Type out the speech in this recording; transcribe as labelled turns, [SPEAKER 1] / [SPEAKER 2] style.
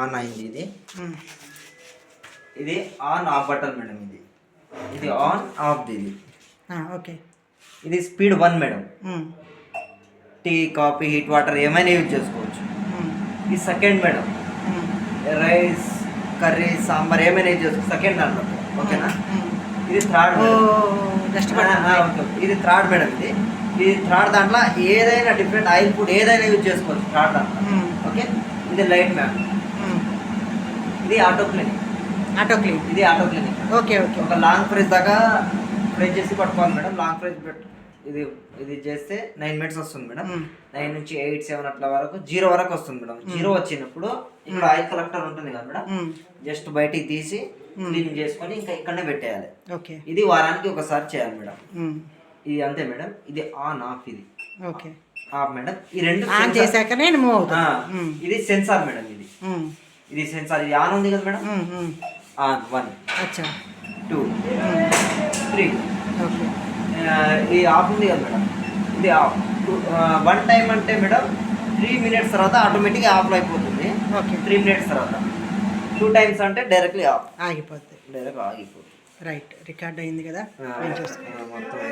[SPEAKER 1] On అయింది. ఇది on off button madam. ఇది ఆన్ ఆఫ్. ఇది
[SPEAKER 2] ఓకే.
[SPEAKER 1] ఇది speed 1 madam. Tea, coffee, heat water ఏమైనా యూజ్ చేసుకోవచ్చు. ఇది second madam. Rice, curry, sambar ఏమైనా యూజ్ చేసుకోవచ్చు సెకండ్ దాంట్లో. ఓకేనా. ఇది థర్డ్. ఇది థర్డ్ మేడం. ఇది థర్డ్ దాంట్లో ఏదైనా డిఫరెంట్ ఆయిల్ ఫుడ్ ఏదైనా యూజ్ చేసుకోవచ్చు థర్డ్ దాంట్లో. ఓకే. ఇది లైట్ మ్యామ్. ఇది ఆటో క్లీనింగ్. ఇది ఆటో క్లీనింగ్.
[SPEAKER 2] Okay okay.
[SPEAKER 1] ఒక లాంగ్ ఫ్రైజ్ దాకా ఫ్రై చేసి పట్టుకోవాలి మేడం. లాంగ్ ఫ్రైజ్ ఇది చేస్తే 9 minutes వస్తుంది మేడం. 9 నుంచి 8, 7 అట్లా వరకు 0 వరకు వస్తుంది మేడం. 0 వచ్చినప్పుడు ఇక్కడ ఆయిల్ కలెక్టర్ ఉంటుంది కదా మేడం, జస్ట్ బయటికి తీసి క్లీన్ చేసుకొని ఇంకా ఇక్కడనే పెట్టేయాలి. ఇది వారానికి ఒకసారి చేయాలి మేడం. ఇది అంతే మేడం. ఇది ఆన్ ఆఫ్. ఇది
[SPEAKER 2] ఓకే
[SPEAKER 1] ఆఫ్ మేడం. ఈ రెండు
[SPEAKER 2] ఆన్ చేశాకనే మూవ్ అవుతుంది.
[SPEAKER 1] ఇది సెన్సార్ మేడం. ఇది సెన్సార్. ఇది ఆన్ ఉంది కదా మేడం. ఆన్ 1, 2, 3.
[SPEAKER 2] ఓకే.
[SPEAKER 1] ఇది ఆఫ్ ఉంది కదా మేడం. ఇది ఆఫ్. 1 టైం అంటే మేడం 3 minutes తర్వాత ఆటోమేటిక్గా ఆఫ్లో అయిపోతుంది. 3 minutes తర్వాత 2 times అంటే డైరెక్ట్లీ ఆఫ్
[SPEAKER 2] ఆగిపోతుంది.
[SPEAKER 1] డైరెక్ట్ ఆగిపోతుంది.
[SPEAKER 2] రైట్. రికార్డ్ అయింది కదా, చూసుకోండి.
[SPEAKER 1] మొత్తం